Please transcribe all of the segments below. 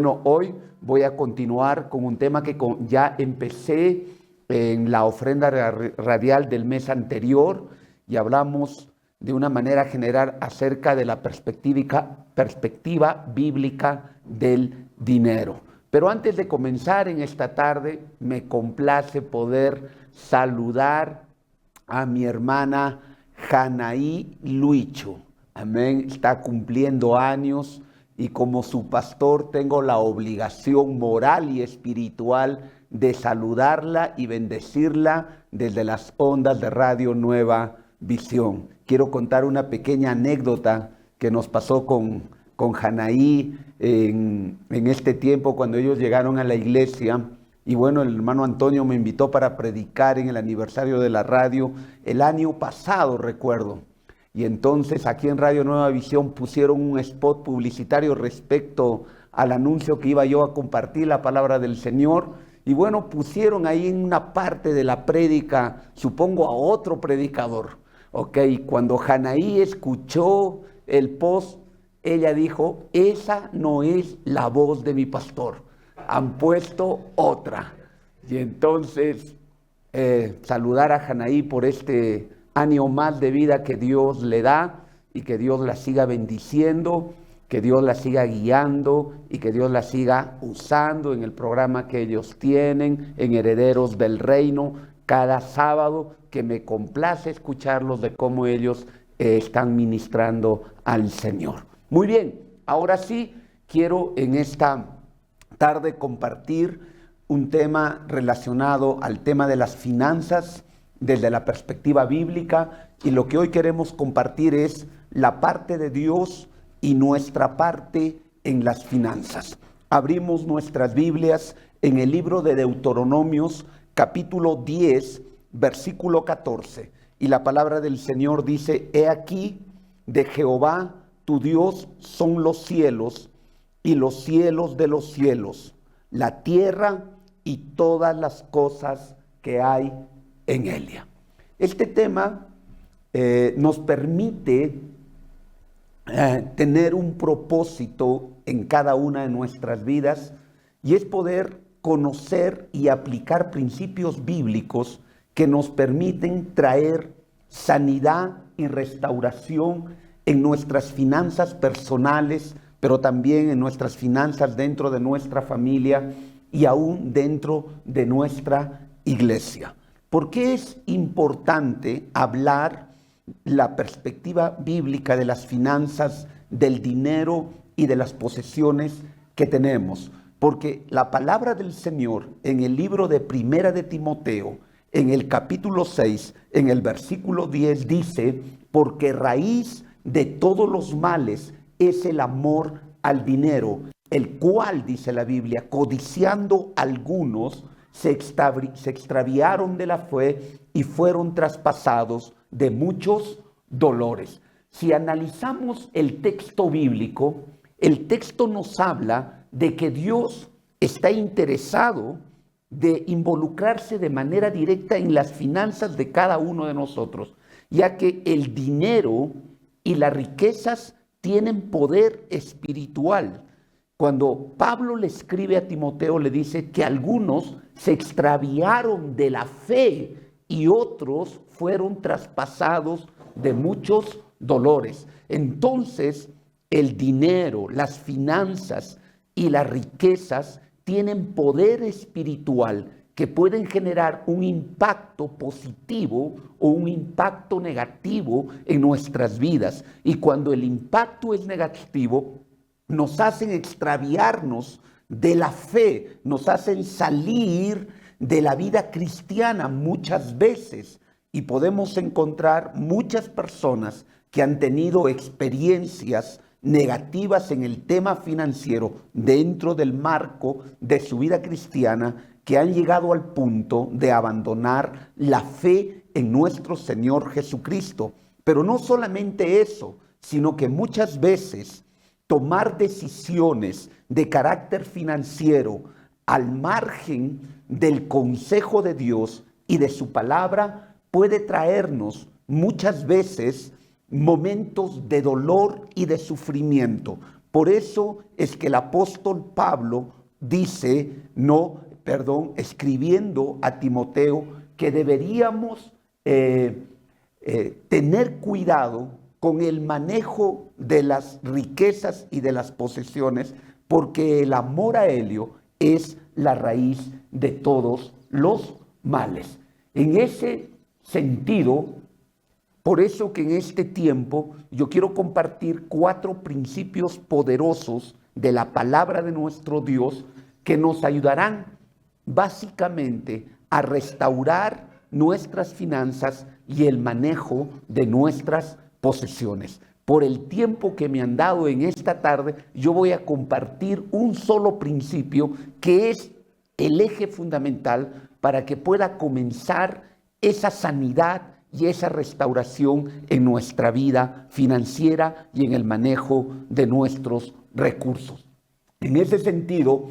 bueno, hoy voy a continuar con un tema que ya empecé en la ofrenda radial del mes anterior y hablamos de una manera general acerca de la perspectiva bíblica del dinero. Pero antes de comenzar en esta tarde, me complace poder saludar a mi hermana Janaí Luicho. Amén, está cumpliendo años y como su pastor tengo la obligación moral y espiritual de saludarla y bendecirla desde las ondas de Radio Nueva Visión. Quiero contar una pequeña anécdota que nos pasó con Janaí en este tiempo cuando ellos llegaron a la iglesia. Y bueno, el hermano Antonio me invitó para predicar en el aniversario de la radio el año pasado, recuerdo. Y entonces aquí en Radio Nueva Visión pusieron un spot publicitario respecto al anuncio que iba yo a compartir la palabra del Señor. Y bueno, pusieron ahí en una parte de la prédica, supongo a otro predicador. Ok, cuando Janaí escuchó el post, ella dijo, esa no es la voz de mi pastor, han puesto otra. Y entonces saludar a Janaí por este año más de vida que Dios le da y que Dios la siga bendiciendo, que Dios la siga guiando y que Dios la siga usando en el programa que ellos tienen en Herederos del Reino cada sábado, que me complace escucharlos de cómo ellos están ministrando al Señor. Muy bien, ahora sí quiero en esta tarde compartir un tema relacionado al tema de las finanzas desde la perspectiva bíblica, y lo que hoy queremos compartir es la parte de Dios y nuestra parte en las finanzas. Abrimos nuestras Biblias en el libro de Deuteronomios, capítulo 10, versículo 14, y la palabra del Señor dice, he aquí, de Jehová tu Dios son los cielos y los cielos de los cielos, la tierra y todas las cosas que hay en ella. Este tema nos permite tener un propósito en cada una de nuestras vidas, y es poder conocer y aplicar principios bíblicos que nos permiten traer sanidad y restauración en nuestras finanzas personales, pero también en nuestras finanzas dentro de nuestra familia y aún dentro de nuestra iglesia. ¿Por qué es importante hablar la perspectiva bíblica de las finanzas, del dinero y de las posesiones que tenemos? Porque la palabra del Señor en el libro de Primera de Timoteo, en el capítulo 6, en el versículo 10 dice, porque raíz de todos los males es el amor al dinero, el cual, dice la Biblia, codiciando algunos, se extraviaron de la fe y fueron traspasados de muchos dolores. Si analizamos el texto bíblico, el texto nos habla de que Dios está interesado de involucrarse de manera directa en las finanzas de cada uno de nosotros, ya que el dinero y las riquezas tienen poder espiritual. Cuando Pablo le escribe a Timoteo, le dice que algunos se extraviaron de la fe y otros fueron traspasados de muchos dolores. Entonces, el dinero, las finanzas y las riquezas tienen poder espiritual que pueden generar un impacto positivo o un impacto negativo en nuestras vidas. Y cuando el impacto es negativo, nos hacen extraviarnos de la fe, nos hacen salir de la vida cristiana muchas veces. Y podemos encontrar muchas personas que han tenido experiencias negativas en el tema financiero dentro del marco de su vida cristiana, que han llegado al punto de abandonar la fe en nuestro Señor Jesucristo. Pero no solamente eso, sino que muchas veces tomar decisiones de carácter financiero al margen del consejo de Dios y de su palabra puede traernos muchas veces momentos de dolor y de sufrimiento. Por eso es que el apóstol Pablo dice, escribiendo a Timoteo, que deberíamos tener cuidado con el manejo de las riquezas y de las posesiones, porque el amor a ello es la raíz de todos los males. En ese sentido, por eso que en este tiempo yo quiero compartir 4 principios poderosos de la palabra de nuestro Dios que nos ayudarán básicamente a restaurar nuestras finanzas y el manejo de nuestras posesiones. Por el tiempo que me han dado en esta tarde, yo voy a compartir un solo principio que es el eje fundamental para que pueda comenzar esa sanidad y esa restauración en nuestra vida financiera y en el manejo de nuestros recursos. En ese sentido,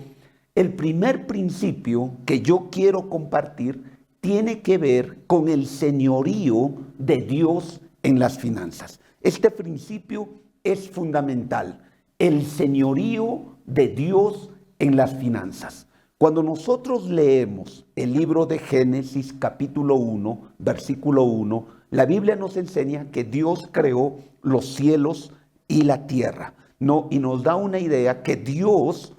el primer principio que yo quiero compartir tiene que ver con el señorío de Dios en las finanzas. Este principio es fundamental, el señorío de Dios en las finanzas. Cuando nosotros leemos el libro de Génesis capítulo 1, versículo 1, la Biblia nos enseña que Dios creó los cielos y la tierra, ¿no? Y nos da una idea que Dios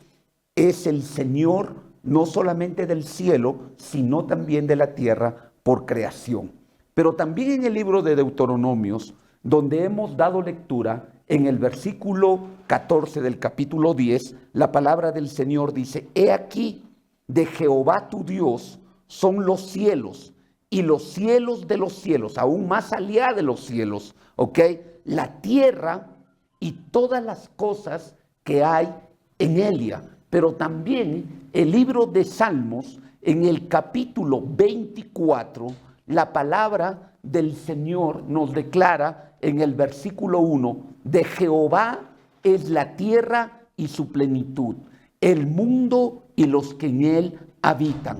es el Señor no solamente del cielo, sino también de la tierra por creación. Pero también en el libro de Deuteronomios, donde hemos dado lectura, en el versículo 14 del capítulo 10, la palabra del Señor dice: He aquí, de Jehová tu Dios son los cielos, y los cielos de los cielos, aún más allá de los cielos, ¿ok? La tierra y todas las cosas que hay en ella. Pero también el libro de Salmos, en el capítulo 24, la palabra del Señor nos declara en el versículo 1, de Jehová es la tierra y su plenitud, el mundo y los que en él habitan,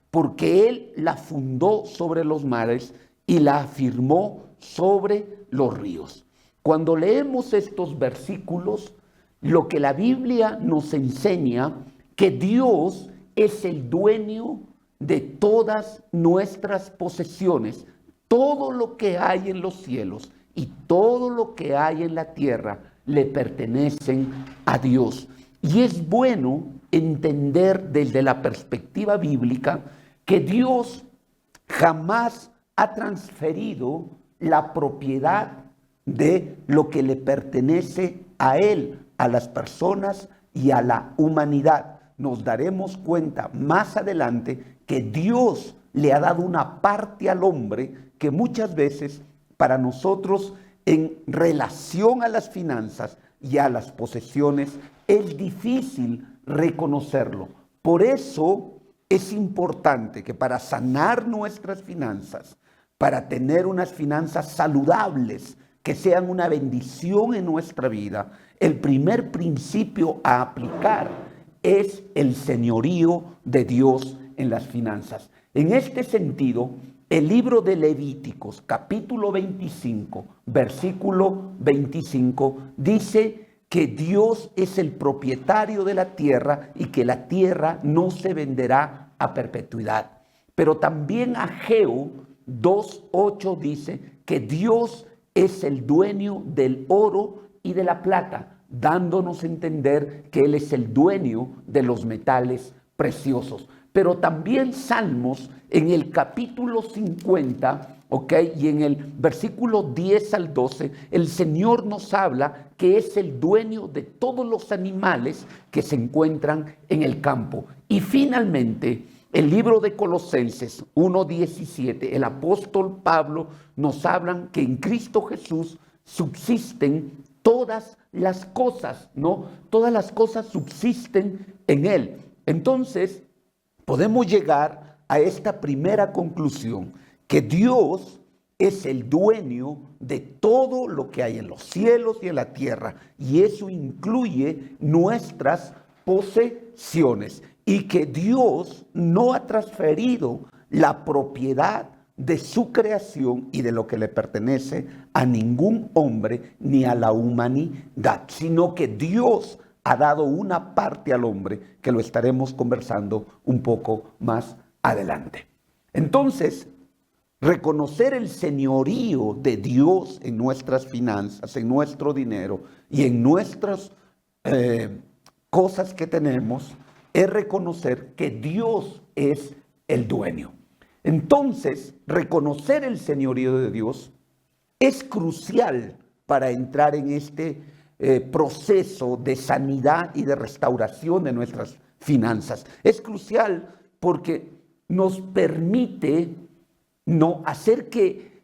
porque él la fundó sobre los mares y la afirmó sobre los ríos. Cuando leemos estos versículos, lo que la Biblia nos enseña, que Dios es el dueño de todas nuestras posesiones. Todo lo que hay en los cielos y todo lo que hay en la tierra le pertenecen a Dios. Y es bueno entender desde la perspectiva bíblica que Dios jamás ha transferido la propiedad de lo que le pertenece a Él, a las personas y a la humanidad. Nos daremos cuenta más adelante que Dios le ha dado una parte al hombre que muchas veces para nosotros en relación a las finanzas y a las posesiones es difícil reconocerlo. Por eso es importante que para sanar nuestras finanzas, para tener unas finanzas saludables, que sean una bendición en nuestra vida, el primer principio a aplicar es el señorío de Dios en las finanzas. En este sentido, el libro de Levíticos, capítulo 25, versículo 25, dice que Dios es el propietario de la tierra y que la tierra no se venderá a perpetuidad. Pero también Ageo 2:8 dice que Dios es el dueño del oro y de la plata, dándonos a entender que Él es el dueño de los metales preciosos. Pero también Salmos, en el capítulo 50, y en el versículo 10 al 12, el Señor nos habla que es el dueño de todos los animales que se encuentran en el campo. Y finalmente, el libro de Colosenses 1:17, el apóstol Pablo nos habla que en Cristo Jesús subsisten todas las cosas, ¿no? Todas las cosas subsisten en Él. Entonces, podemos llegar a esta primera conclusión, que Dios es el dueño de todo lo que hay en los cielos y en la tierra, y eso incluye nuestras posesiones, y que Dios no ha transferido la propiedad de su creación y de lo que le pertenece a ningún hombre ni a la humanidad, sino que Dios ha dado una parte al hombre, que lo estaremos conversando un poco más adelante. Entonces, reconocer el señorío de Dios en nuestras finanzas, en nuestro dinero y en nuestras cosas que tenemos, es reconocer que Dios es el dueño. Entonces, reconocer el señorío de Dios es crucial para entrar en este proceso de sanidad y de restauración de nuestras finanzas. Es crucial porque nos permite hacer que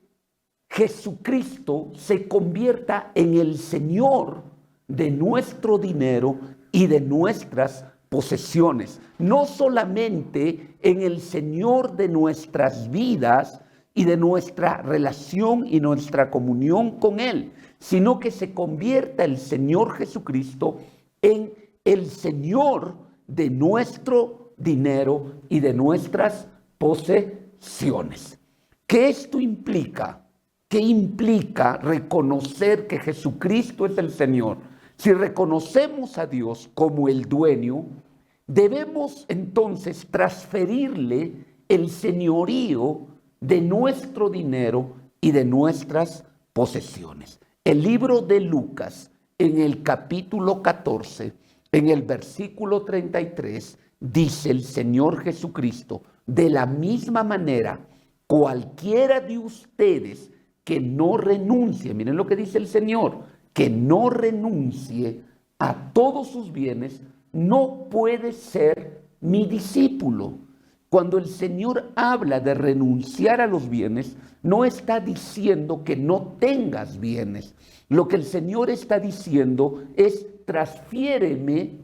Jesucristo se convierta en el Señor de nuestro dinero y de nuestras posesiones. No solamente en el Señor de nuestras vidas y de nuestra relación y nuestra comunión con Él, sino que se convierta el Señor Jesucristo en el Señor de nuestro dinero y de nuestras posesiones. ¿Qué esto implica? ¿Qué implica reconocer que Jesucristo es el Señor? Si reconocemos a Dios como el dueño, debemos entonces transferirle el señorío de nuestro dinero y de nuestras posesiones. El libro de Lucas, en el capítulo 14, en el versículo 33, dice el Señor Jesucristo: de la misma manera, cualquiera de ustedes que no renuncie, miren lo que dice el Señor, que no renuncie a todos sus bienes, no puede ser mi discípulo. Cuando el Señor habla de renunciar a los bienes, no está diciendo que no tengas bienes. Lo que el Señor está diciendo es: transfiéreme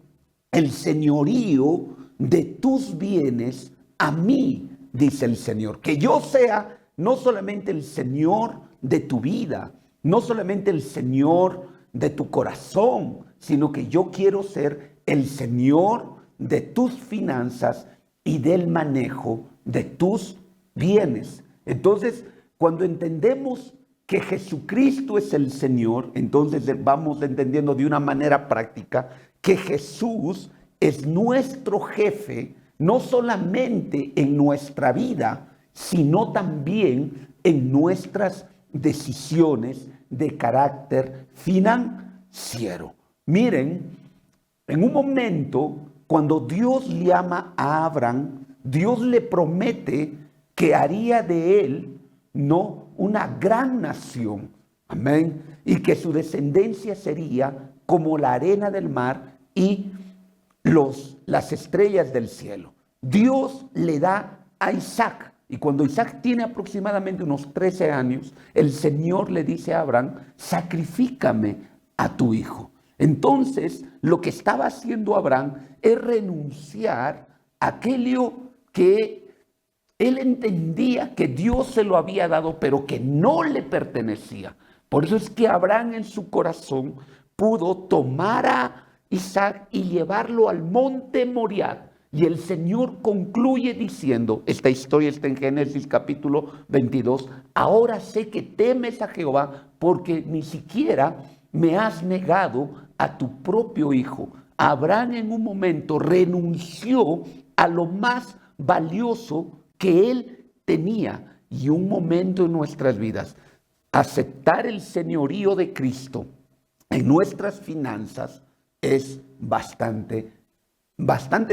el señorío de tus bienes a mí, dice el Señor. Que yo sea no solamente el Señor de tu vida, no solamente el Señor de tu corazón, sino que yo quiero ser el Señor de tus finanzas y del manejo de tus bienes. Entonces, cuando entendemos que Jesucristo es el Señor, entonces vamos entendiendo de una manera práctica que Jesús es nuestro jefe, no solamente en nuestra vida, sino también en nuestras decisiones de carácter financiero. Miren, en un momento, cuando Dios llama a Abraham, Dios le promete que haría de él una gran nación. Amén. Y que su descendencia sería como la arena del mar y las estrellas del cielo. Dios le da a Isaac. Y cuando Isaac tiene aproximadamente unos 13 años, el Señor le dice a Abraham: sacrifícame a tu hijo. Entonces, lo que estaba haciendo Abraham es renunciar a aquello que él entendía que Dios se lo había dado, pero que no le pertenecía. Por eso es que Abraham en su corazón pudo tomar a Isaac y llevarlo al monte Moriah. Y el Señor concluye diciendo, esta historia está en Génesis capítulo 22, ahora sé que temes a Jehová porque ni siquiera me has negado a tu propio hijo. Abraham en un momento renunció a lo más valioso que él tenía. Y un momento en nuestras vidas, aceptar el señorío de Cristo en nuestras finanzas es bastante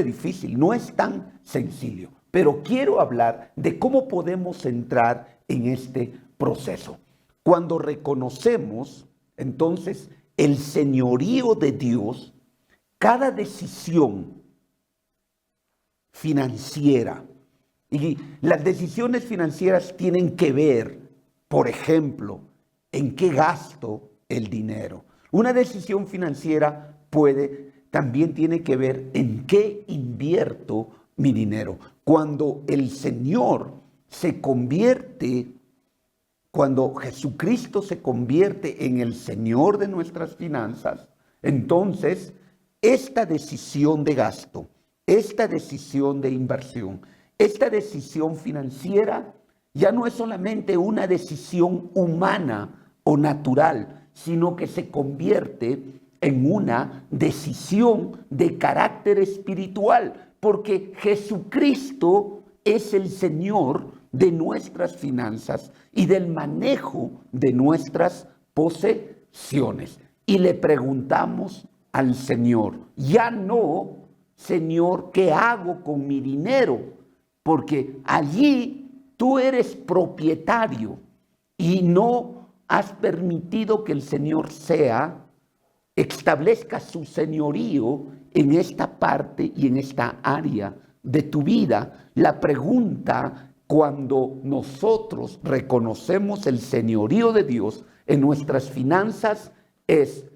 difícil, no es tan sencillo. Pero quiero hablar de cómo podemos entrar en este proceso. Cuando reconocemos entonces el señorío de Dios, cada decisión financiera, y las decisiones financieras tienen que ver, por ejemplo, en qué gasto el dinero. Una decisión financiera también tiene que ver en qué invierto mi dinero. Cuando el Señor cuando Jesucristo se convierte en el Señor de nuestras finanzas, entonces esta decisión de gasto, esta decisión de inversión, esta decisión financiera ya no es solamente una decisión humana o natural, sino que se convierte en una decisión de carácter espiritual, porque Jesucristo es el Señor de nuestras finanzas y del manejo de nuestras posesiones. Y le preguntamos al Señor, ya no, Señor, ¿qué hago con mi dinero? Porque allí tú eres propietario y no has permitido que el Señor establezca su señorío en esta parte y en esta área de tu vida. La pregunta, cuando nosotros reconocemos el señorío de Dios en nuestras finanzas, es: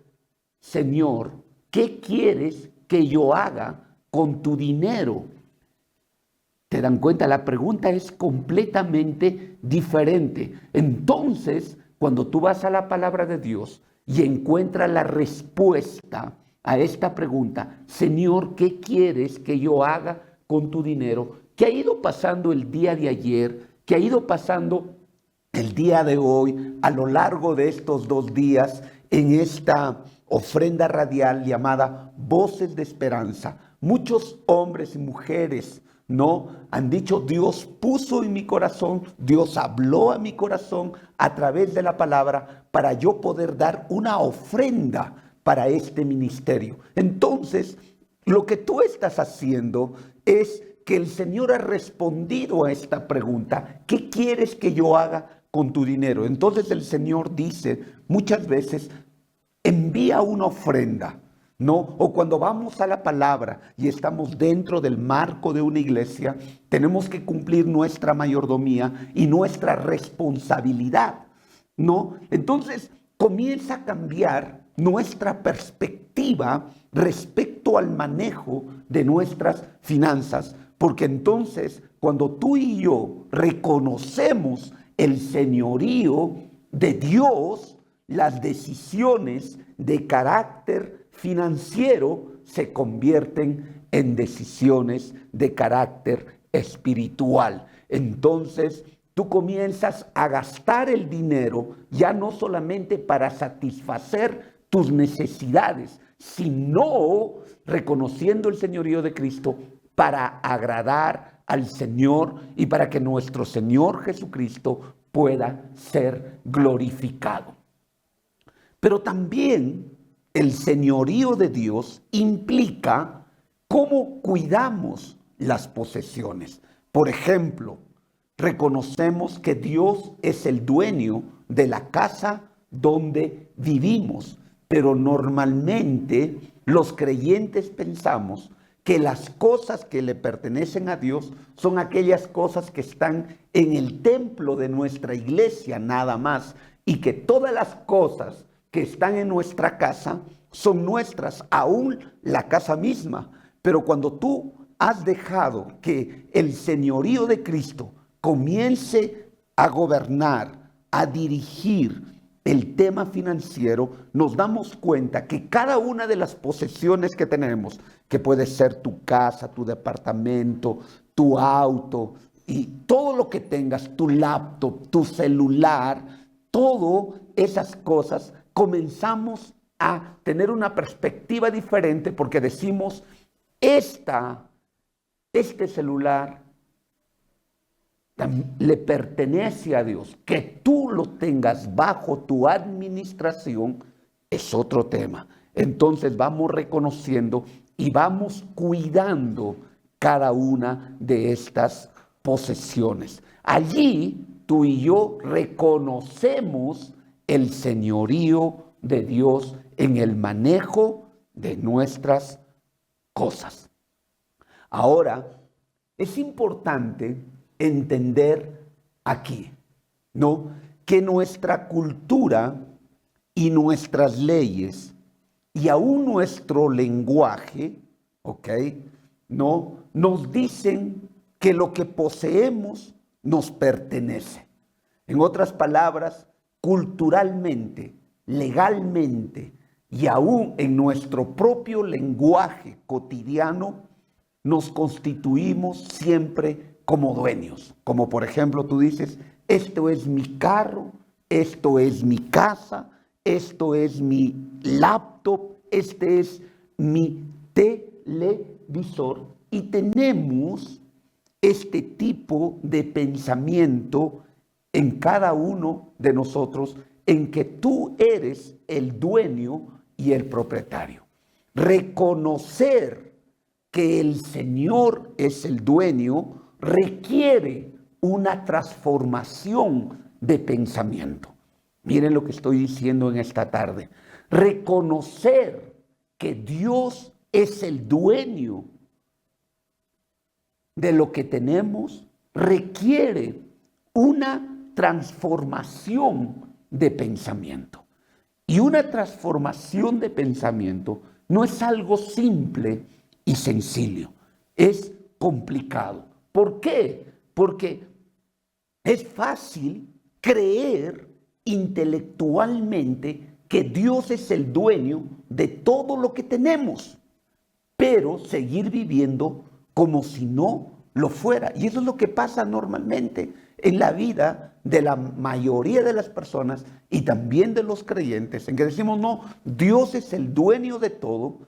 Señor, ¿qué quieres que yo haga con tu dinero? ¿Te dan cuenta? La pregunta es completamente diferente. Entonces, cuando tú vas a la palabra de Dios y encuentras la respuesta a esta pregunta: Señor, ¿qué quieres que yo haga con tu dinero? ¿Qué ha ido pasando el día de ayer? ¿Qué ha ido pasando el día de hoy, a lo largo de estos 2 días, en esta ofrenda radial llamada Voces de Esperanza? Muchos hombres y mujeres han dicho: Dios puso en mi corazón, Dios habló a mi corazón a través de la palabra para yo poder dar una ofrenda para este ministerio. Entonces, lo que tú estás haciendo es que el Señor ha respondido a esta pregunta: ¿qué quieres que yo haga con tu dinero? Entonces el Señor dice muchas veces: envía una ofrenda. O cuando vamos a la palabra y estamos dentro del marco de una iglesia, tenemos que cumplir nuestra mayordomía y nuestra responsabilidad, Entonces comienza a cambiar nuestra perspectiva respecto al manejo de nuestras finanzas, porque entonces, cuando tú y yo reconocemos el señorío de Dios, las decisiones de carácter financiero se convierten en decisiones de carácter espiritual. Entonces, tú comienzas a gastar el dinero ya no solamente para satisfacer tus necesidades, sino reconociendo el señorío de Cristo para agradar al Señor y para que nuestro Señor Jesucristo pueda ser glorificado. Pero también el señorío de Dios implica cómo cuidamos las posesiones. Por ejemplo, reconocemos que Dios es el dueño de la casa donde vivimos, pero normalmente los creyentes pensamos que las cosas que le pertenecen a Dios son aquellas cosas que están en el templo de nuestra iglesia nada más, y que todas las cosas que están en nuestra casa son nuestras, aún la casa misma. Pero cuando tú has dejado que el señorío de Cristo comience a gobernar, a dirigir el tema financiero, nos damos cuenta que cada una de las posesiones que tenemos, que puede ser tu casa, tu departamento, tu auto y todo lo que tengas, tu laptop, tu celular, todas esas cosas, comenzamos a tener una perspectiva diferente, porque decimos: este celular le pertenece a Dios. Que tú lo tengas bajo tu administración es otro tema. Entonces vamos reconociendo y vamos cuidando cada una de estas posesiones. Allí tú y yo reconocemos el señorío de Dios en el manejo de nuestras cosas. Ahora, es importante entender aquí, que nuestra cultura y nuestras leyes y aún nuestro lenguaje, nos dicen que lo que poseemos nos pertenece. En otras palabras, culturalmente, legalmente y aún en nuestro propio lenguaje cotidiano, nos constituimos siempre como dueños. Como por ejemplo tú dices: esto es mi carro, esto es mi casa, esto es mi laptop, este es mi televisor. Y tenemos este tipo de pensamiento en cada uno de nosotros, en que tú eres el dueño y el propietario. Reconocer que el Señor es el dueño requiere una transformación de pensamiento. Miren lo que estoy diciendo en esta tarde. Reconocer que Dios es el dueño de lo que tenemos requiere una transformación de pensamiento. Y una transformación de pensamiento no es algo simple y sencillo, es complicado. ¿Por qué? Porque es fácil creer intelectualmente que Dios es el dueño de todo lo que tenemos, pero seguir viviendo como si no lo fuera. Y eso es lo que pasa normalmente en la vida de la mayoría de las personas y también de los creyentes, en que decimos, no, Dios es el dueño de todo,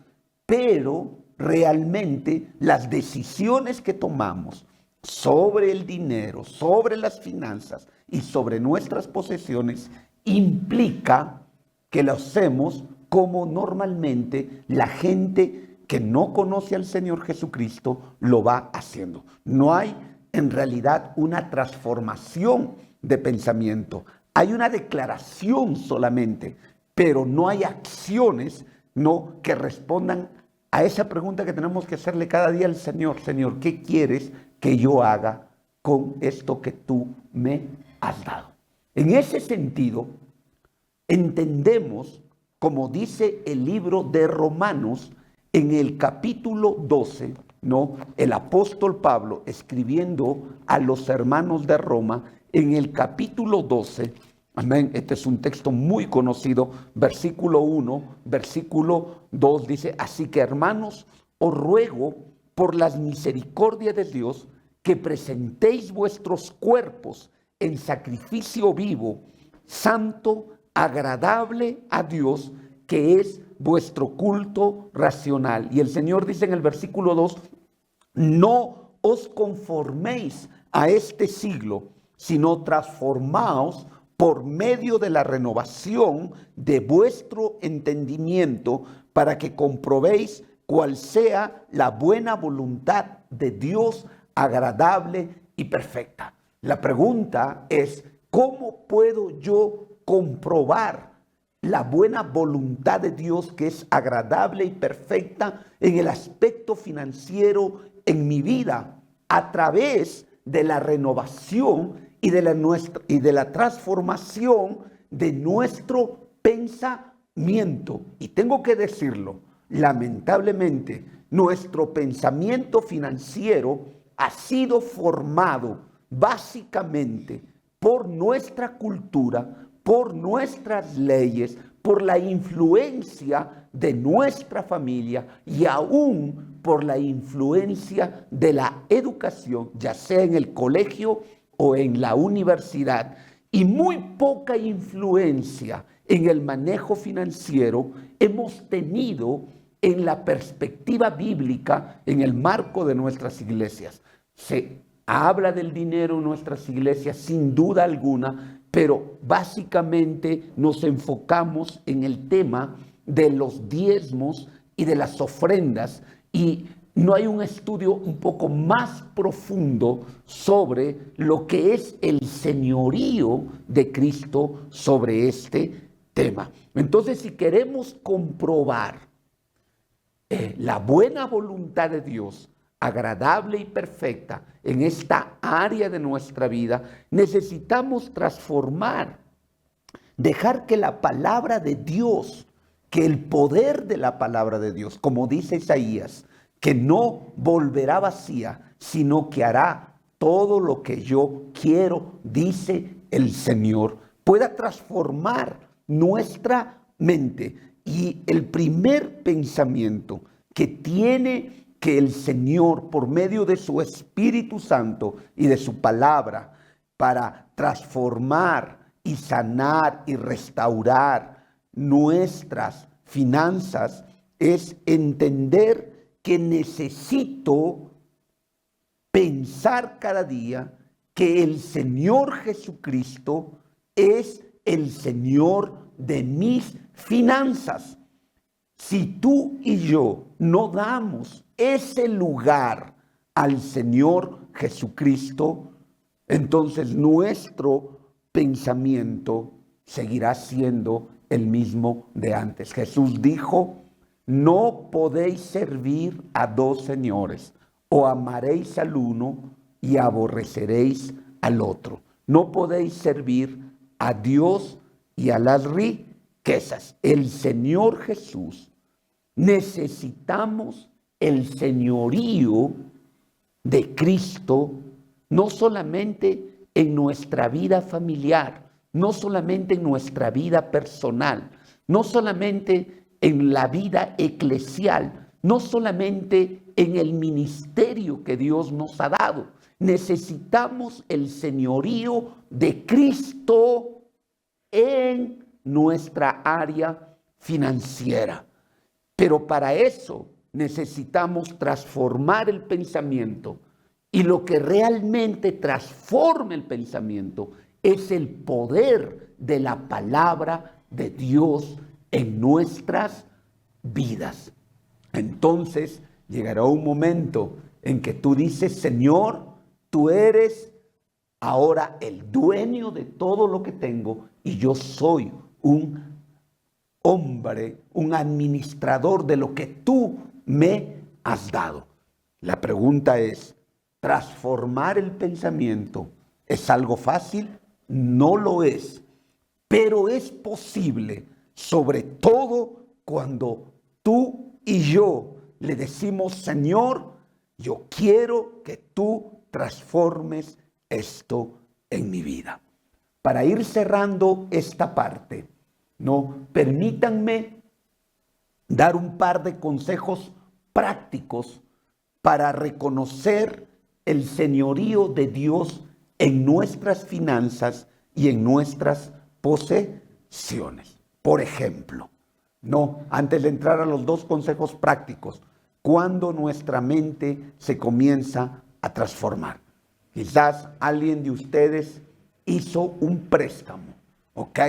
pero realmente las decisiones que tomamos sobre el dinero, sobre las finanzas y sobre nuestras posesiones implica que lo hacemos como normalmente la gente que no conoce al Señor Jesucristo lo va haciendo. No hay en realidad una transformación de pensamiento. Hay una declaración solamente, pero no hay acciones que respondan a esa pregunta que tenemos que hacerle cada día al Señor. Señor, ¿qué quieres que yo haga con esto que tú me has dado? En ese sentido, entendemos, como dice el libro de Romanos, en el capítulo 12, el apóstol Pablo escribiendo a los hermanos de Roma, en el capítulo 12, amén, este es un texto muy conocido, versículo 1, versículo 2 dice, así que hermanos, os ruego por las misericordias de Dios que presentéis vuestros cuerpos en sacrificio vivo, santo, agradable a Dios, que es vuestro culto racional. Y el Señor dice en el versículo 2, no os conforméis a este siglo, sino transformaos por medio de la renovación de vuestro entendimiento, para que comprobéis cuál sea la buena voluntad de Dios, agradable y perfecta. La pregunta es, ¿cómo puedo yo comprobar la buena voluntad de Dios, que es agradable y perfecta en el aspecto financiero en mi vida? A través de la renovación y de la transformación de nuestro pensamiento. Y tengo que decirlo, lamentablemente, nuestro pensamiento financiero ha sido formado básicamente por nuestra cultura, por nuestras leyes, por la influencia de nuestra familia y aún por la influencia de la educación, ya sea en el colegio o en la universidad, y muy poca influencia en el manejo financiero hemos tenido en la perspectiva bíblica en el marco de nuestras iglesias. Se habla del dinero en nuestras iglesias sin duda alguna, pero básicamente nos enfocamos en el tema de los diezmos y de las ofrendas, y no hay un estudio un poco más profundo sobre lo que es el señorío de Cristo sobre este tema. Entonces, si queremos comprobar la buena voluntad de Dios, agradable y perfecta en esta área de nuestra vida, necesitamos transformar, dejar que la palabra de Dios, que el poder de la palabra de Dios, como dice Isaías, que no volverá vacía, sino que hará todo lo que yo quiero, dice el Señor, pueda transformar nuestra mente. Y el primer pensamiento que tiene que el Señor, por medio de su Espíritu Santo y de su palabra, para transformar y sanar y restaurar nuestras finanzas es entender que necesito pensar cada día que el Señor Jesucristo es el Señor de mis finanzas. Si tú y yo no damos ese lugar al Señor Jesucristo, entonces nuestro pensamiento seguirá siendo el mismo de antes. Jesús dijo, no podéis servir a dos señores, o amaréis al uno y aborreceréis al otro. No podéis servir a Dios y a las riquezas. El Señor Jesús, necesitamos el señorío de Cristo, no solamente en nuestra vida familiar, no solamente en nuestra vida personal, no solamente en la vida eclesial, no solamente en el ministerio que Dios nos ha dado. Necesitamos el señorío de Cristo en nuestra área financiera. Pero para eso necesitamos transformar el pensamiento. Y lo que realmente transforma el pensamiento es el poder de la palabra de Dios en nuestras vidas. Entonces llegará un momento en que tú dices, Señor, tú eres ahora el dueño de todo lo que tengo y yo soy un hombre, un administrador de lo que tú me has dado. La pregunta es, ¿transformar el pensamiento es algo fácil? No lo es, pero es posible, sobre todo cuando tú y yo le decimos, Señor, yo quiero que tú transformes esto en mi vida. Para ir cerrando esta parte, permítanme dar un par de consejos prácticos para reconocer el señorío de Dios en nuestras finanzas y en nuestras posesiones. Por ejemplo, antes de entrar a los dos consejos prácticos, cuando nuestra mente se comienza a transformar. Quizás alguien de ustedes hizo un préstamo, ¿ok?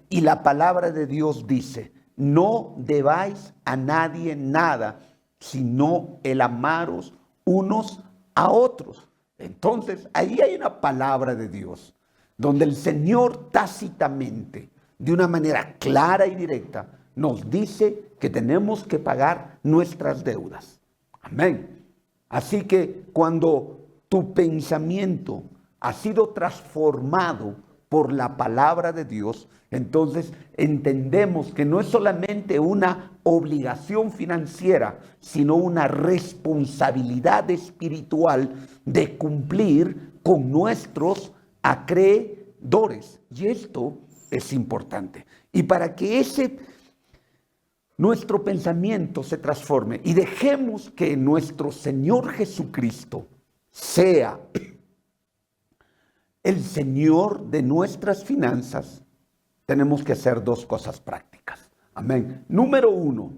Y la palabra de Dios dice, no debáis a nadie nada, sino el amaros unos a otros. Entonces, ahí hay una palabra de Dios, donde el Señor tácitamente, de una manera clara y directa, nos dice que tenemos que pagar nuestras deudas. Amén. Así que cuando tu pensamiento ha sido transformado por la palabra de Dios, entonces entendemos que no es solamente una obligación financiera, sino una responsabilidad espiritual de cumplir con nuestros acreedores. Y esto es importante. Y para que nuestro pensamiento se transforme y dejemos que nuestro Señor Jesucristo sea el Señor de nuestras finanzas, tenemos que hacer dos cosas prácticas. Amén. Número 1,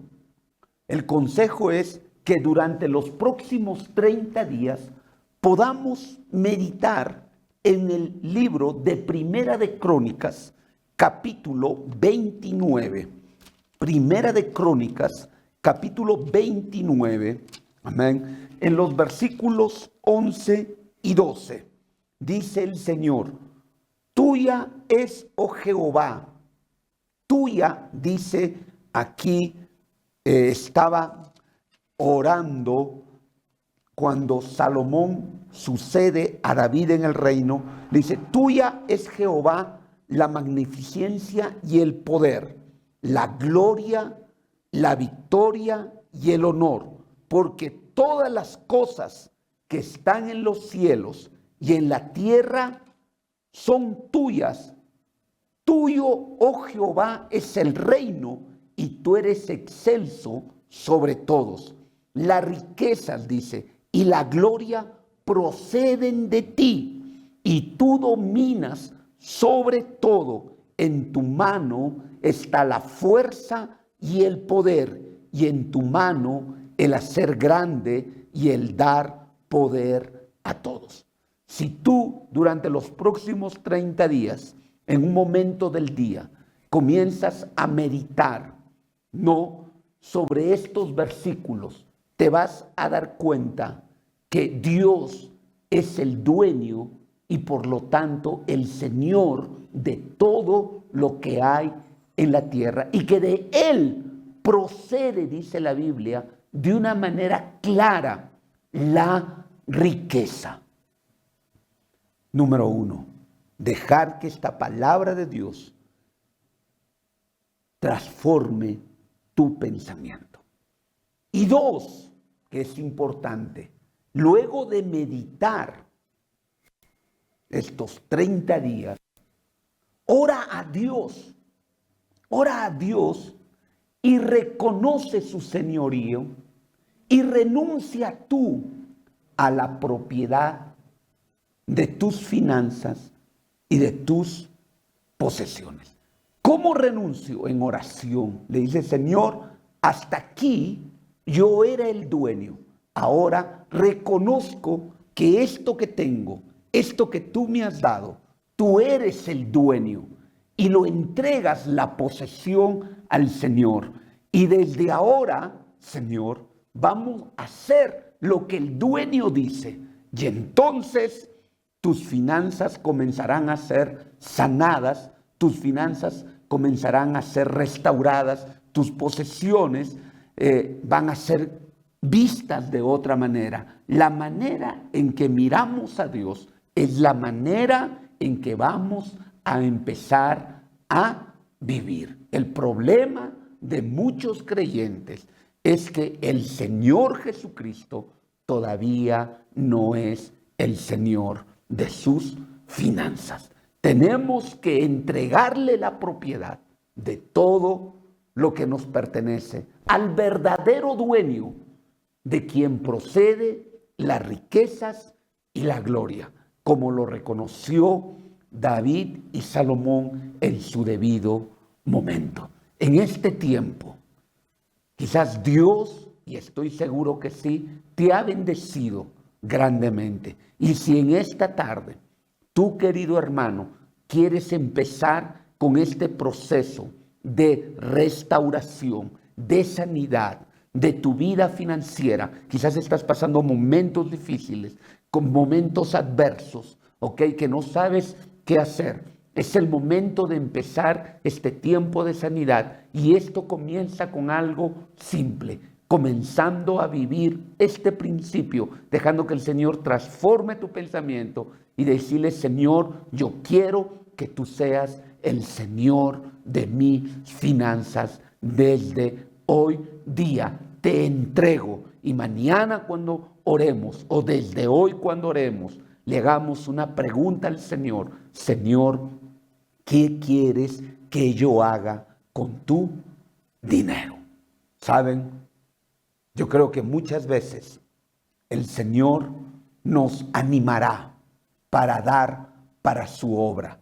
el consejo es que durante los próximos 30 días podamos meditar en el libro de Primera de Crónicas, capítulo 29. Primera de Crónicas, capítulo 29, amén, en los versículos 11 y 12. Dice el Señor, tuya es, oh Jehová, tuya, dice aquí, estaba orando cuando Salomón sucede a David en el reino, dice, tuya es Jehová la magnificencia y el poder, la gloria, la victoria y el honor, porque todas las cosas que están en los cielos y en la tierra son tuyas. Tuyo, oh Jehová, es el reino y tú eres excelso sobre todos. Las riquezas, dice, y la gloria proceden de ti y tú dominas sobre todo, en tu mano está la fuerza y el poder, y en tu mano el hacer grande y el dar poder a todos. Si tú durante los próximos 30 días, en un momento del día, comienzas a meditar, no sobre estos versículos, te vas a dar cuenta que Dios es el dueño y por lo tanto el Señor de todo lo que hay en la tierra y que de Él procede, dice la Biblia, de una manera clara la riqueza. Número 1, dejar que esta palabra de Dios transforme tu pensamiento. Y 2, que es importante, luego de meditar estos 30 días, ora a Dios y reconoce su señorío y renuncia tú a la propiedad de tus finanzas y de tus posesiones. ¿Cómo renuncio? En oración. Le dice, Señor, hasta aquí yo era el dueño. Ahora reconozco que esto que tengo, esto que tú me has dado, tú eres el dueño. Y lo entregas la posesión al Señor. Y desde ahora, Señor, vamos a hacer lo que el dueño dice. Y entonces tus finanzas comenzarán a ser sanadas, tus finanzas comenzarán a ser restauradas, tus posesiones van a ser vistas de otra manera. La manera en que miramos a Dios es la manera en que vamos a empezar a vivir. El problema de muchos creyentes es que el Señor Jesucristo todavía no es el Señor de sus finanzas. Tenemos que entregarle la propiedad de todo lo que nos pertenece al verdadero dueño, de quien procede las riquezas y la gloria, como lo reconoció David y Salomón en su debido momento. En este tiempo, quizás Dios, y estoy seguro que sí, te ha bendecido grandemente. Y si en esta tarde, tú, querido hermano, quieres empezar con este proceso de restauración, de sanidad, de tu vida financiera, quizás estás pasando momentos difíciles, con momentos adversos, que no sabes qué hacer. Es el momento de empezar este tiempo de sanidad y esto comienza con algo simple, comenzando a vivir este principio, dejando que el Señor transforme tu pensamiento y decirle, Señor, yo quiero que tú seas el Señor de mis finanzas desde hoy día. Te entrego y mañana cuando oremos o desde hoy cuando oremos, le hagamos una pregunta al Señor. Señor, ¿qué quieres que yo haga con tu dinero? ¿Saben? Yo creo que muchas veces el Señor nos animará para dar para su obra.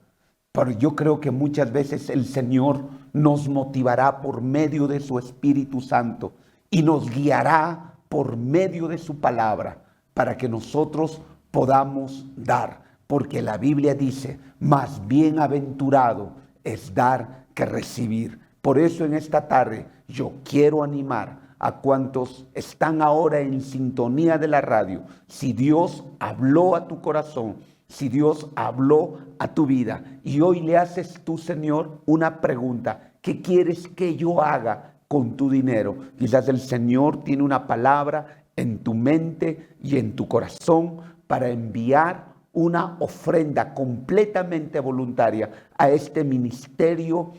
Pero yo creo que muchas veces el Señor nos motivará por medio de su Espíritu Santo y nos guiará por medio de su palabra para que nosotros podamos dar. Porque la Biblia dice, más bienaventurado es dar que recibir. Por eso en esta tarde yo quiero animar a cuantos están ahora en sintonía de la radio. Si Dios habló a tu corazón, si Dios habló a tu vida y hoy le haces tú, Señor, una pregunta, ¿qué quieres que yo haga con tu dinero? Quizás el Señor tiene una palabra en tu mente y en tu corazón para enviar una ofrenda completamente voluntaria a este ministerio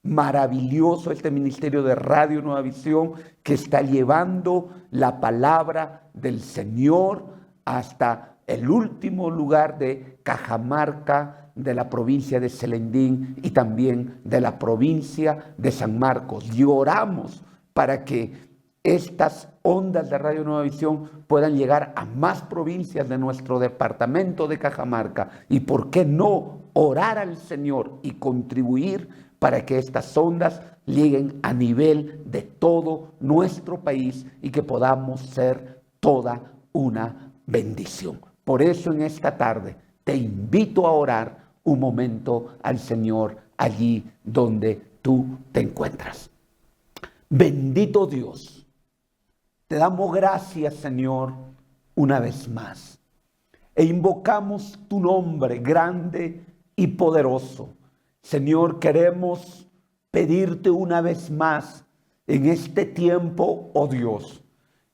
maravilloso, este ministerio de Radio Nueva Visión, que está llevando la palabra del Señor hasta el último lugar de Cajamarca, de la provincia de Celendín y también de la provincia de San Marcos. Y oramos para que estas ondas de Radio Nueva Visión puedan llegar a más provincias de nuestro departamento de Cajamarca. Y por qué no orar al Señor y contribuir para que estas ondas lleguen a nivel de todo nuestro país y que podamos ser toda una bendición. Por eso en esta tarde te invito a orar un momento al Señor allí donde tú te encuentras. Bendito Dios, te damos gracias, Señor, una vez más. E invocamos tu nombre grande y poderoso. Señor, queremos pedirte una vez más en este tiempo, oh Dios,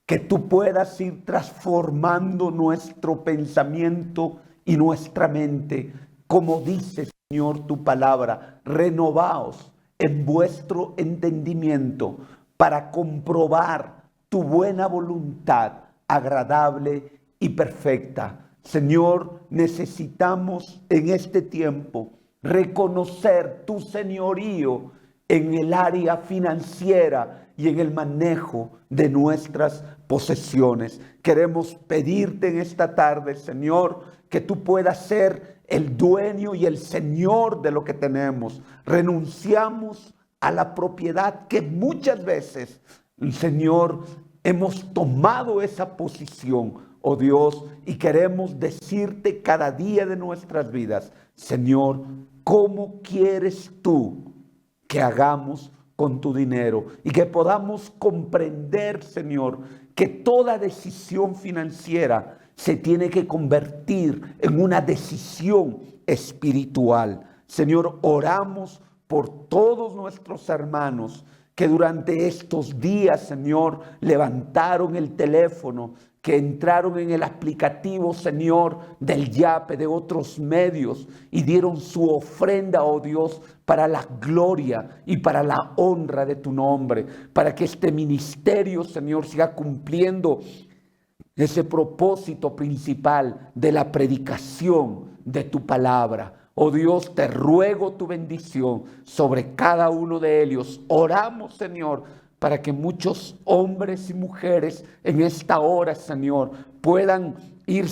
que tú puedas ir transformando nuestro pensamiento y nuestra mente. Como dice, Señor, tu palabra, renovaos en vuestro entendimiento para comprobar tu buena voluntad, agradable y perfecta. Señor, necesitamos en este tiempo reconocer tu señorío en el área financiera y en el manejo de nuestras posesiones. Queremos pedirte en esta tarde, Señor, que tú puedas ser el dueño y el señor de lo que tenemos. Renunciamos a la propiedad que muchas veces, Señor, hemos tomado esa posición, oh Dios, y queremos decirte cada día de nuestras vidas, Señor, ¿cómo quieres tú que hagamos con tu dinero? Y que podamos comprender, Señor, que toda decisión financiera se tiene que convertir en una decisión espiritual. Señor, oramos por todos nuestros hermanos que durante estos días, Señor, levantaron el teléfono, que entraron en el aplicativo, Señor, del Yape, de otros medios, y dieron su ofrenda, oh Dios, para la gloria y para la honra de tu nombre, para que este ministerio, Señor, siga cumpliendo ese propósito principal de la predicación de tu palabra. Oh Dios, te ruego tu bendición sobre cada uno de ellos. Oramos, Señor, para que muchos hombres y mujeres en esta hora, Señor, puedan ir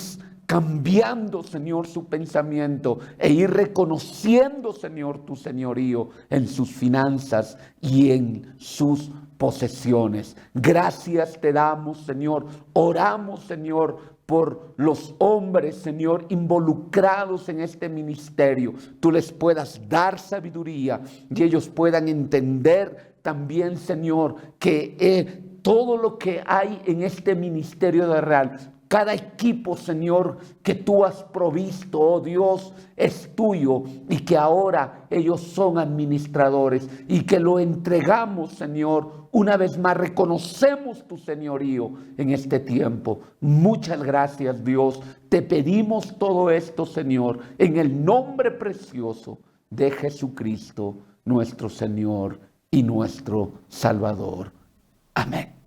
cambiando, Señor, su pensamiento e ir reconociendo, Señor, tu señorío en sus finanzas y en sus posesiones. Gracias te damos, Señor. Oramos, Señor, por los hombres, Señor, involucrados en este ministerio. Tú les puedas dar sabiduría y ellos puedan entender también, Señor, que todo lo que hay en este ministerio de Real, cada equipo, Señor, que tú has provisto, oh Dios, es tuyo y que ahora ellos son administradores y que lo entregamos, Señor. Una vez más reconocemos tu señorío en este tiempo. Muchas gracias, Dios. Te pedimos todo esto, Señor, en el nombre precioso de Jesucristo, nuestro Señor y nuestro Salvador. Amén.